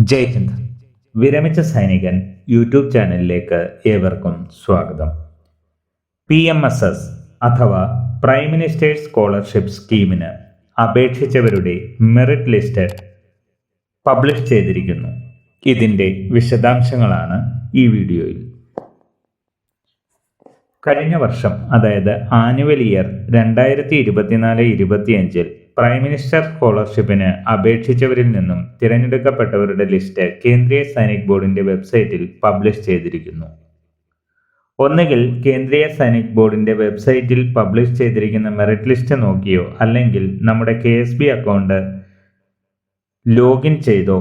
ജയ് ഹിന്ദ്. വിരമിച്ച സൈനികൻ യൂട്യൂബ് ചാനലിലേക്ക് ഏവർക്കും സ്വാഗതം. PMSS അഥവാ പ്രൈം മിനിസ്റ്റേഴ്സ് സ്കോളർഷിപ്പ് സ്കീമിന് അപേക്ഷിച്ചവരുടെ മെറിറ്റ് ലിസ്റ്റ് പബ്ലിഷ് ചെയ്തിരിക്കുന്നു. ഇതിൻ്റെ വിശദാംശങ്ങളാണ് ഈ വീഡിയോയിൽ. കഴിഞ്ഞ വർഷം, അതായത് ആനുവൽ ഇയർ 2024-25 പ്രൈം മിനിസ്റ്റർ സ്കോളർഷിപ്പിന് അപേക്ഷിച്ചവരിൽ നിന്നും തിരഞ്ഞെടുക്കപ്പെട്ടവരുടെ ലിസ്റ്റ് കേന്ദ്രീയ സൈനിക് ബോർഡിന്റെ വെബ്സൈറ്റിൽ പബ്ലിഷ് ചെയ്തിരിക്കുന്നു. ഒന്നുകിൽ കേന്ദ്രീയ സൈനിക് ബോർഡിന്റെ വെബ്സൈറ്റിൽ പബ്ലിഷ് ചെയ്തിരിക്കുന്ന മെറിറ്റ് ലിസ്റ്റ് നോക്കിയോ അല്ലെങ്കിൽ നമ്മുടെ KSB അക്കൗണ്ട് ലോഗിൻ ചെയ്തോ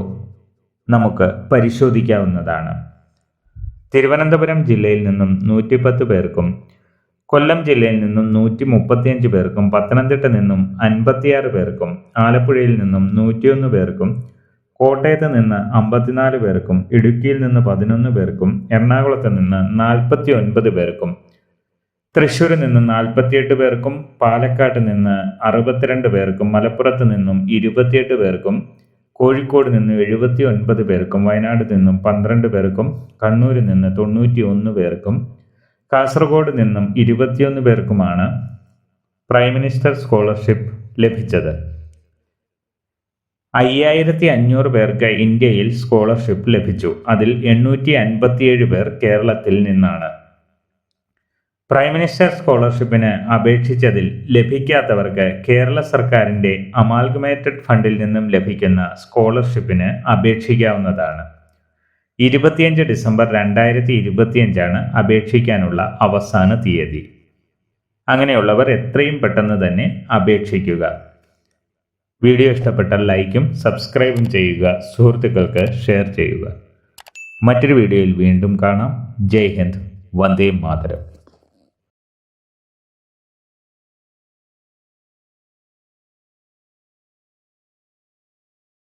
നമുക്ക് പരിശോധിക്കാവുന്നതാണ്. തിരുവനന്തപുരം ജില്ലയിൽ നിന്നും 110 പേർക്കും, കൊല്ലം ജില്ലയിൽ നിന്നും 135 പേർക്കും, പത്തനംതിട്ട നിന്നും 56 പേർക്കും, ആലപ്പുഴയിൽ നിന്നും 101 പേർക്കും, കോട്ടയത്ത് നിന്ന് 54 പേർക്കും, ഇടുക്കിയിൽ നിന്ന് 11 പേർക്കും, എറണാകുളത്ത് നിന്ന് 49 പേർക്കും, തൃശ്ശൂരിൽ നിന്ന് 48 പേർക്കും, പാലക്കാട്ട് നിന്ന് 62 പേർക്കും, മലപ്പുറത്ത് നിന്നും 28 പേർക്കും, കോഴിക്കോട് നിന്ന് 79 പേർക്കും, വയനാട് നിന്നും 12 പേർക്കും, കണ്ണൂരിൽ നിന്ന് 91 പേർക്കും, കാസർഗോഡ് നിന്നും 21 പേർക്കുമാണ് പ്രൈം മിനിസ്റ്റർ സ്കോളർഷിപ്പ് ലഭിച്ചത്. 5500 പേർക്ക് ഇന്ത്യയിൽ സ്കോളർഷിപ്പ് ലഭിച്ചു. അതിൽ 857 പേർ കേരളത്തിൽ നിന്നാണ്. പ്രൈം മിനിസ്റ്റർ സ്കോളർഷിപ്പിന് അപേക്ഷിച്ചതിൽ ലഭിക്കാത്തവർക്ക് കേരള സർക്കാരിൻ്റെ അമാൽഗമേറ്റഡ് ഫണ്ടിൽ നിന്നും ലഭിക്കുന്ന സ്കോളർഷിപ്പിന് അപേക്ഷിക്കാവുന്നതാണ്. 25 ഡിസംബർ 2025 അപേക്ഷിക്കാനുള്ള അവസാന തീയതി. അങ്ങനെയുള്ളവർ എത്രയും പെട്ടെന്ന് തന്നെ അപേക്ഷിക്കുക. വീഡിയോ ഇഷ്ടപ്പെട്ടാൽ ലൈക്കും സബ്സ്ക്രൈബും ചെയ്യുക, സുഹൃത്തുക്കൾക്ക് ഷെയർ ചെയ്യുക. മറ്റൊരു വീഡിയോയിൽ വീണ്ടും കാണാം. ജയ് ഹിന്ദ്, വന്ദേ മാതരം.